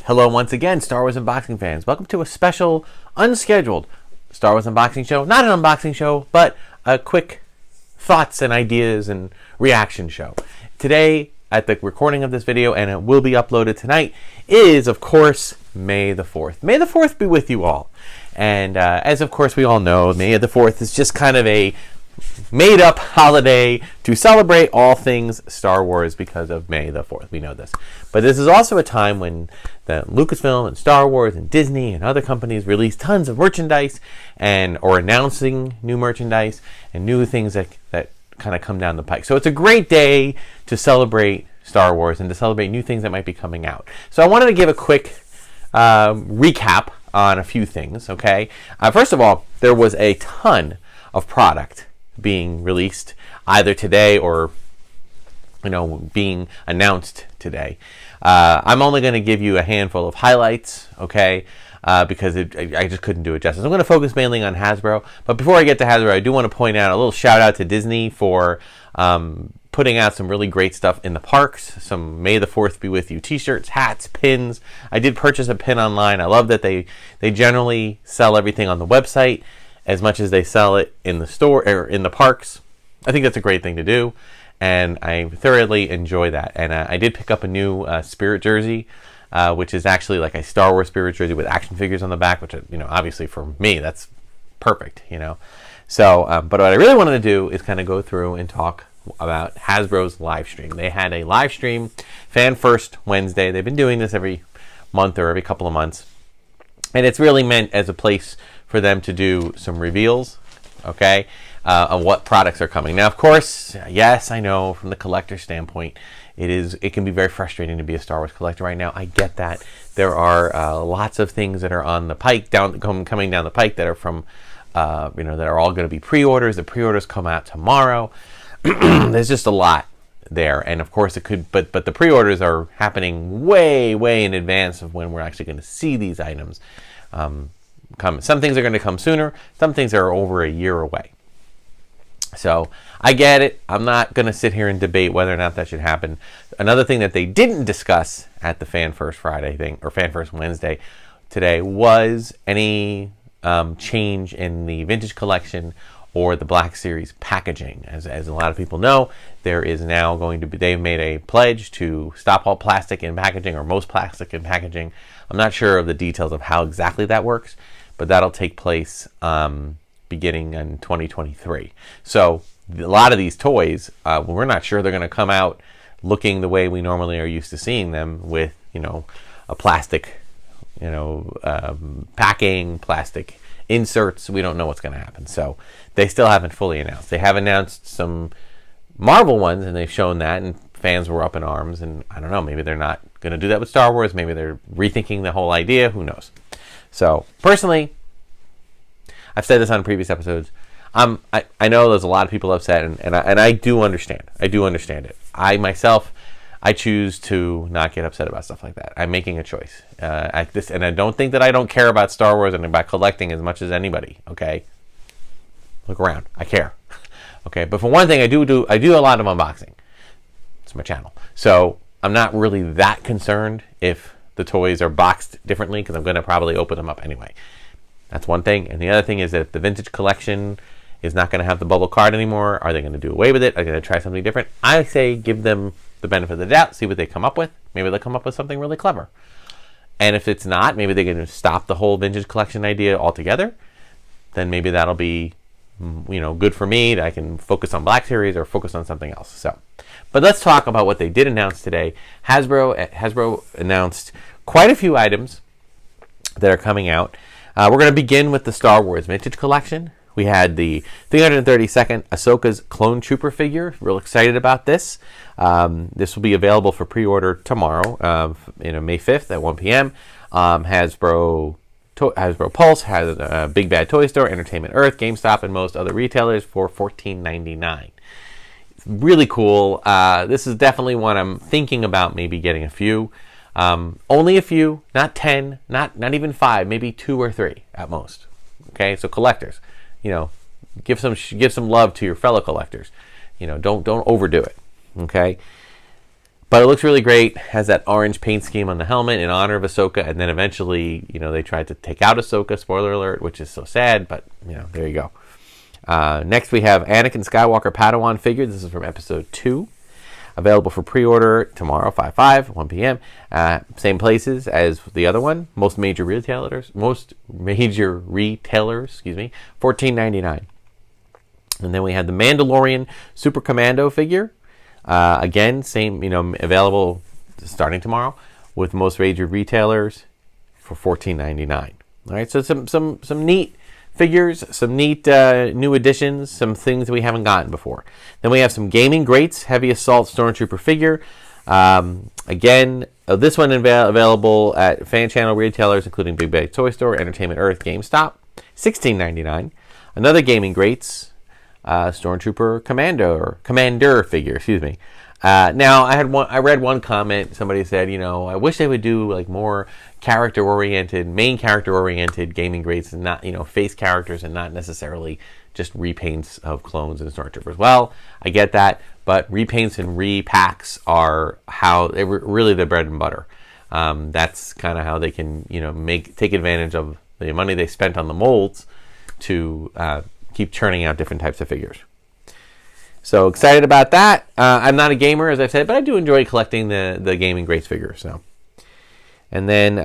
Hello once again, Star Wars unboxing fans. Welcome to a special, unscheduled Star Wars unboxing show. Not an unboxing show, but a quick thoughts and ideas and reaction show. Today, at the recording of this video, and it will be uploaded tonight, is, of course, May the 4th. May the 4th be with you all. And as, of course, we all know, May the 4th is just kind of a made-up holiday to celebrate all things Star Wars because of May the 4th. We know this. But this is also a time when the Lucasfilm and Star Wars and Disney and other companies release tons of merchandise or announcing new merchandise and new things that kind of come down the pike. So it's a great day to celebrate Star Wars and to celebrate new things that might be coming out. So I wanted to give a quick recap on a few things, okay? First of all, there was a ton of product being released either today or being announced today. I'm only going to give you a handful of highlights, okay, because I just couldn't do it justice. I'm going to focus mainly on Hasbro, but before I get to Hasbro, I do want to point out a little shout out to Disney for putting out some really great stuff in the parks, some May the 4th be with you t-shirts, hats, pins. I did purchase a pin online. I love that they generally sell everything on the website as much as they sell it in the store or in the parks. I think that's a great thing to do, and I thoroughly enjoy that. And I did pick up a new Spirit jersey, which is actually like a Star Wars Spirit jersey with action figures on the back, which, obviously for me, that's perfect, So, but what I really wanted to do is kind of go through and talk about Hasbro's live stream. They had a live stream, Fan First Wednesday. They've been doing this every month or every couple of months. And it's really meant as a place for them to do some reveals, okay, on what products are coming. Now, of course, yes, I know from the collector standpoint, it can be very frustrating to be a Star Wars collector right now. I get that. There are lots of things that are on the pike, coming down the pike that are from, that are all going to be pre-orders. The pre-orders come out tomorrow. There's just a lot there, and of course it could, but the pre-orders are happening way in advance of when we're actually going to see these items come. Some things are going to come sooner, some things are over a year away. So I get it. I'm not going to sit here and debate whether or not that should happen. Another thing that they didn't discuss at the Fan First Friday thing, or Fan First Wednesday today, was any change in the vintage collection or the Black Series packaging. As a lot of people know, there is now going to be, they've made a pledge to stop all plastic in packaging, or most plastic in packaging. I'm not sure of the details of how exactly that works, but that'll take place beginning in 2023. So a lot of these toys, we're not sure they're going to come out looking the way we normally are used to seeing them, with a plastic packing, plastic inserts. We don't know what's going to happen. So they still haven't fully announced. They have announced some Marvel ones, and they've shown that, and fans were up in arms. And I don't know, maybe they're not going to do that with Star Wars. Maybe they're rethinking the whole idea. Who knows? So personally, I've said this on previous episodes. I know there's a lot of people upset, and I do understand. I do understand it. I choose to not get upset about stuff like that. I'm making a choice. And I don't think that I don't care about Star Wars and about collecting as much as anybody. Okay, look around. I care. Okay, but for one thing, I do a lot of unboxing. It's my channel, so I'm not really that concerned if the toys are boxed differently, because I'm going to probably open them up anyway. That's one thing. And the other thing is that if the vintage collection is not going to have the bubble card anymore, are they going to do away with it? Are they going to try something different? I say give them the benefit of the doubt, see what they come up with. Maybe they'll come up with something really clever. And if it's not, maybe they're going to stop the whole vintage collection idea altogether. Then maybe that'll be, good for me, that I can focus on Black Series or focus on something else. So, but let's talk about what they did announce today. Hasbro announced quite a few items that are coming out. We're going to begin with the Star Wars Vintage Collection. We had the 332nd Ahsoka's Clone Trooper figure. Real excited about this. This will be available for pre-order tomorrow, May 5th at 1 p.m. Hasbro Pulse has a Big Bad Toy Store, Entertainment Earth, GameStop, and most other retailers for $14.99. It's really cool. This is definitely one I'm thinking about maybe getting a few. Only a few, not 10, not even 5, maybe 2 or 3 at most. Okay, so collectors, give some love to your fellow collectors. Don't overdo it. Okay. But it looks really great. Has that orange paint scheme on the helmet in honor of Ahsoka, and then eventually, they tried to take out Ahsoka. Spoiler alert, which is so sad, but there you go. Next, we have Anakin Skywalker Padawan figure. This is from Episode 2. Available for pre-order tomorrow, 5/5, 1 p.m. Same places as the other one. Most major retailers, $14.99. And then we have the Mandalorian Super Commando figure. Again, same, available starting tomorrow with most major retailers for $14.99. All right, so some neat figures, some neat new additions, some things we haven't gotten before. Then we have some Gaming Greats Heavy Assault Stormtrooper figure. Again, this one available at fan channel retailers including Big Bag Toy Store, Entertainment Earth, GameStop, $16.99. Another Gaming Greats Stormtrooper Commander figure, excuse me. Now I read one comment. Somebody said, I wish they would do like more main character oriented Gaming Greats, and not face characters, and not necessarily just repaints of clones and stormtroopers. Well, I get that, but repaints and repacks are really the bread and butter. That's kind of how they can take advantage of the money they spent on the molds to keep churning out different types of figures. So excited about that. I'm not a gamer, as I've said, but I do enjoy collecting the Gaming Greats figures. So, and then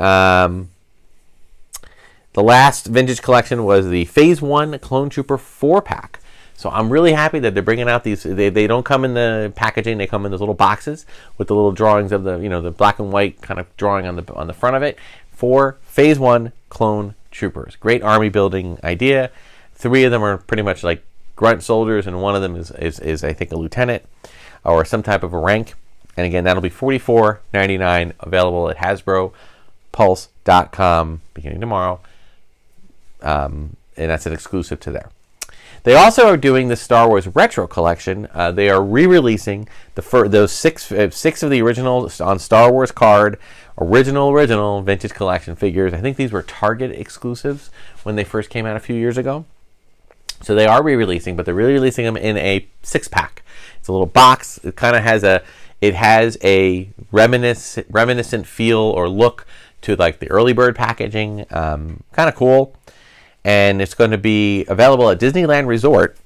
the last vintage collection was the Phase 1 Clone Trooper 4-pack. So I'm really happy that they're bringing out these. They don't come in the packaging; they come in those little boxes with the little drawings of the black and white kind of drawing on the front of it for Phase 1 Clone Troopers. Great army building idea. 3 of them are pretty much like grunt soldiers, and one of them is I think a lieutenant or some type of a rank. And again, that'll be $44.99, available at HasbroPulse.com beginning tomorrow, and that's an exclusive to there. They also are doing the Star Wars Retro Collection. They are re-releasing those six of the original on Star Wars card original vintage collection figures. I think these were Target exclusives when they first came out a few years ago. So they are re-releasing, but they're re-releasing them in a 6-pack. It's a little box. It kind of has a reminiscent feel or look to like the early bird packaging. Kind of cool. And it's going to be available at Disneyland Resort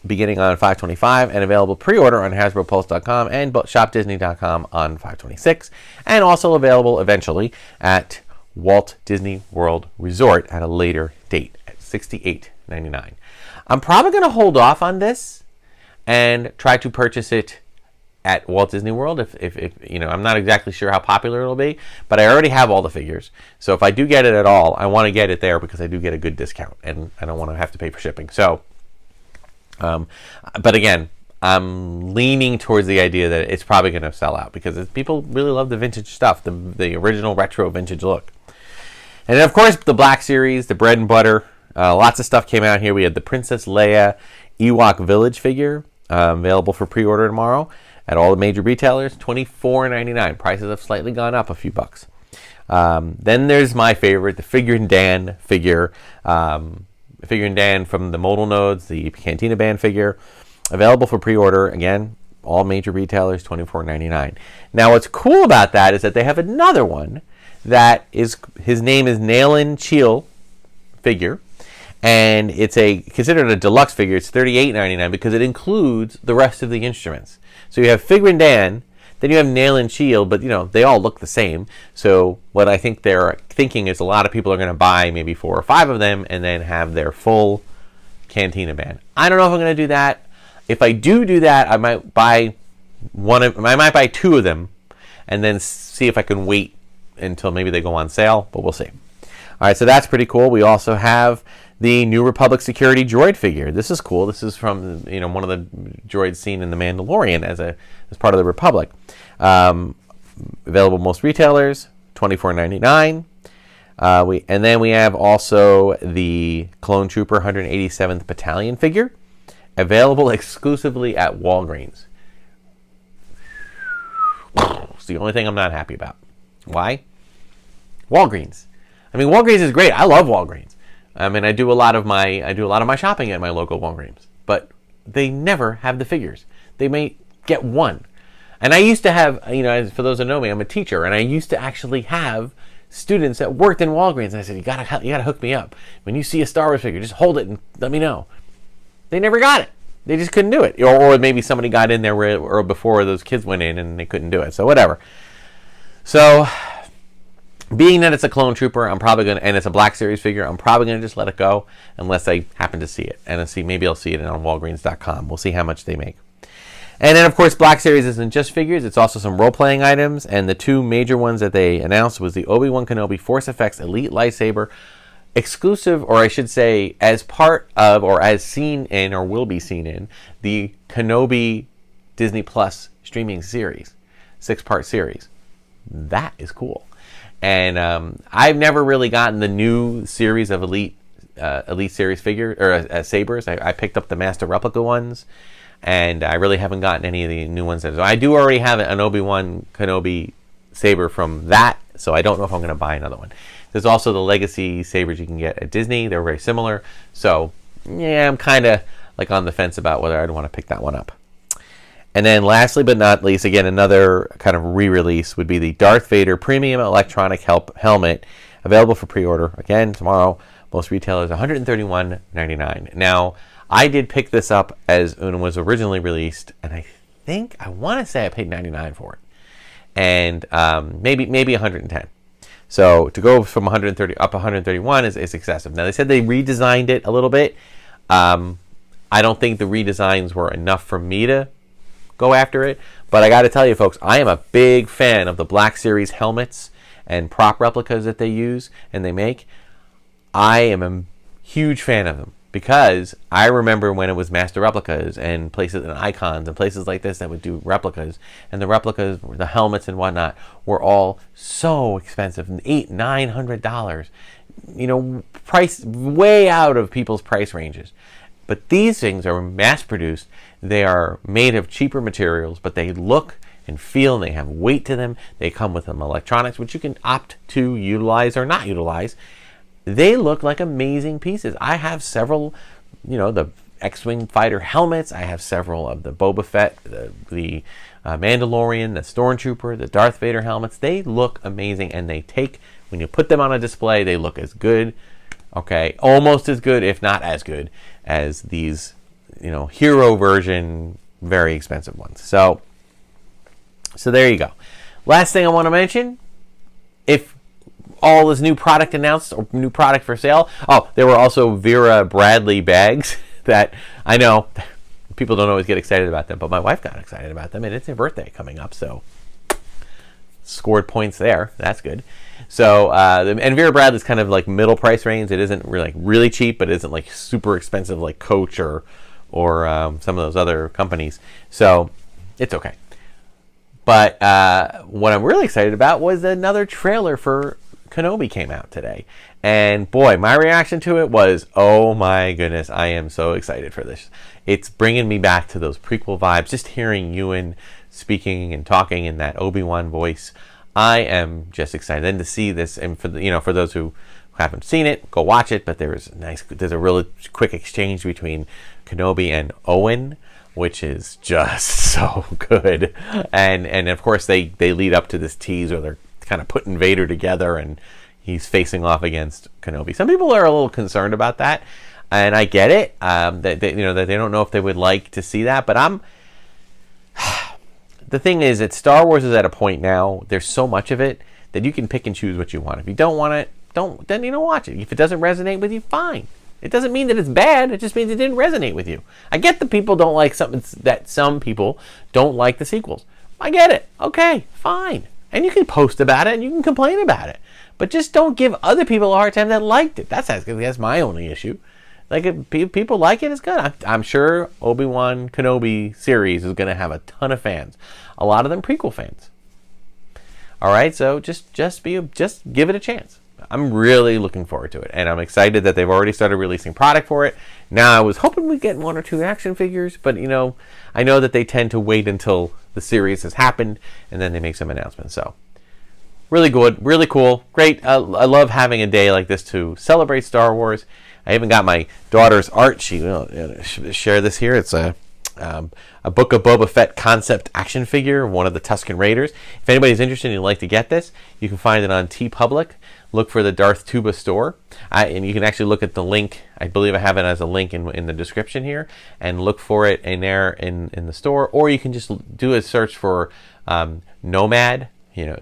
beginning on 5/25, and available pre-order on HasbroPulse.com and ShopDisney.com on 5/26, and also available eventually at Walt Disney World Resort at a later date at $68.99. I'm probably going to hold off on this and try to purchase it at Walt Disney World if I'm not exactly sure how popular it'll be, but I already have all the figures. So if I do get it at all, I want to get it there because I do get a good discount and I don't want to have to pay for shipping. So, but again, I'm leaning towards the idea that it's probably going to sell out because people really love the vintage stuff, the original retro vintage look. And then of course the Black Series, the bread and butter. Lots of stuff came out here. We had the Princess Leia Ewok Village figure available for pre-order tomorrow at all the major retailers, $24.99. Prices have slightly gone up a few bucks. Then there's my favorite, the Figurin' Dan figure. Figurin' Dan from the Modal Nodes, the Cantina Band figure. Available for pre-order, again, all major retailers, $24.99. Now what's cool about that is that they have another one that is, his name is Nailin Cheel figure. And it's considered a deluxe figure. It's $38.99 because it includes the rest of the instruments. So you have Figurin' Dan, then you have Nailin Cheel, but they all look the same. So what I think they're thinking is a lot of people are going to buy maybe 4 or 5 of them and then have their full Cantina Band. I don't know if I'm going to do that. If I do that, I might buy 2 of them and then see if I can wait until maybe they go on sale, but we'll see. All right, so that's pretty cool. We also have the New Republic Security Droid figure. This is cool. This is from one of the droids seen in The Mandalorian as part of the Republic. Available most retailers, $24.99. And then we have also the Clone Trooper 187th Battalion figure, available exclusively at Walgreens. It's the only thing I'm not happy about. Why? Walgreens. I mean, Walgreens is great. I love Walgreens. I do a lot of my shopping at my local Walgreens, but they never have the figures. They may get one, And I used to have, for those that know me, I'm a teacher, and I used to actually have students that worked in Walgreens, and I said, you gotta hook me up. When you see a Star Wars figure, just hold it and let me know. They never got it. They just couldn't do it. Or maybe somebody got in there or before those kids went in and they couldn't do it. So whatever. So being that it's a clone trooper, I'm probably going to, and it's a Black Series figure, I'm probably going to just let it go unless I happen to see it. And maybe I'll see it on Walgreens.com. We'll see how much they make. And then, of course, Black Series isn't just figures. It's also some role-playing items. And the two major ones that they announced was the Obi-Wan Kenobi Force Effects Elite Lightsaber, exclusive, or I should say, as part of, or as seen in, or will be seen in, the Kenobi Disney Plus streaming series, 6-part series. That is cool. And I've never really gotten the new series of Elite Series figure or sabers. I picked up the Master Replica ones. And I really haven't gotten any of the new ones. So I do already have an Obi-Wan Kenobi saber from that, so I don't know if I'm going to buy another one. There's also the Legacy sabers you can get at Disney. They're very similar. So, yeah, I'm kind of like on the fence about whether I'd want to pick that one up. And then lastly but not least, again, another kind of re-release would be the Darth Vader Premium Electronic Helmet, available for pre-order, again, tomorrow. Most retailers, $131.99. Now, I did pick this up when it was originally released, and I want to say I paid $99 for it, and maybe $110. So to go from $130 up $131 is excessive. Now they said they redesigned it a little bit. I don't think the redesigns were enough for me to go after it, but I got to tell you, folks, I am a big fan of the Black Series helmets and prop replicas that they use and they make. I am a huge fan of them. Because I remember when it was Master Replicas and places and Icons and places like this that would do replicas, and the replicas, the helmets and whatnot, were all so expensive, $800-900, price way out of people's price ranges. But these things are mass produced. They are made of cheaper materials, but they look and feel, and they have weight to them. They come with some electronics, which you can opt to utilize or not utilize. They look like amazing pieces. I have several, the X-Wing fighter helmets. I have several of the Boba Fett, the Mandalorian, the Stormtrooper, the Darth Vader helmets. They look amazing, and when you put them on a display, they look as good, almost as good, if not as good, as these, hero version, very expensive ones. So there you go. Last thing I want to mention, if all this new product announced or new product for sale. Oh, there were also Vera Bradley bags that I know people don't always get excited about them, but my wife got excited about them, and it's her birthday coming up, so scored points there. That's good. So, and Vera Bradley's kind of like middle price range. It isn't really cheap, but it isn't like super expensive like Coach or some of those other companies. So it's okay. But what I'm really excited about was another trailer for Kenobi came out today. And boy, my reaction to it was, oh my goodness, I am so excited for this. It's bringing me back to those prequel vibes. Just hearing Ewan speaking and talking in that Obi-Wan voice, I am just excited. And to see this, and for those who haven't seen it, go watch it. But there's a really quick exchange between Kenobi and Owen, which is just so good. And of course they lead up to this tease where they're kind of putting Vader together and he's facing off against Kenobi. Some people are a little concerned about that, and I get it. That they don't know if they would like to see that, but the thing is that Star Wars is at a point now. There's so much of it that you can pick and choose what you want. If you don't want it, then you don't watch it. If it doesn't resonate with you, fine. It doesn't mean that it's bad. It just means it didn't resonate with you. I get that people don't like something, that some people don't like the sequels. I get it. Okay, fine. And you can post about it and you can complain about it. But just don't give other people a hard time that liked it. That's my only issue. Like, if people like it, it's good. I'm sure Obi-Wan Kenobi series is going to have a ton of fans. A lot of them prequel fans. All right, so just give it a chance. I'm really looking forward to it, and I'm excited that they've already started releasing product for it. Now, I was hoping we'd get 1 or 2 action figures, but I know that they tend to wait until the series has happened, and then they make some announcements. So, really good, really cool, great. I love having a day like this to celebrate Star Wars. I even got my daughter's art. She will share this here. It's a Book of Boba Fett concept action figure, one of the Tusken Raiders. If anybody's interested and you'd like to get this, you can find it on TeePublic. Look for the Darth Tuba store, and you can actually look at the link. I believe I have it as a link in the description here, and look for it in there in the store, or you can just do a search for Nomad.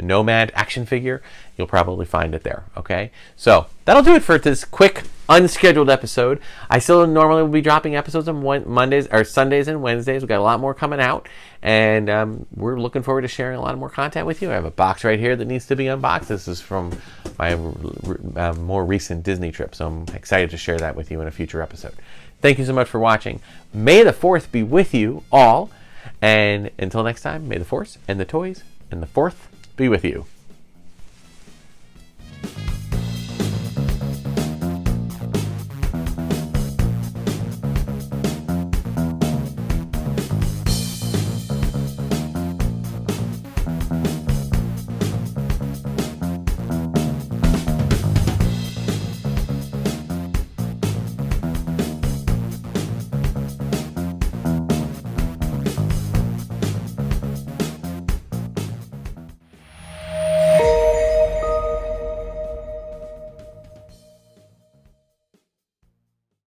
Nomad action figure. You'll probably find it there. Okay, so that'll do it for this quick unscheduled episode. I still normally will be dropping episodes on Mondays or Sundays and Wednesdays. We've got a lot more coming out, and we're looking forward to sharing a lot more content with you. I have a box right here that needs to be unboxed. This is from my more recent Disney trip, so I'm excited to share that with you in a future episode. Thank you so much for watching. May the Fourth be with you all, and until next time, may the Force and the toys and the Fourth be with you.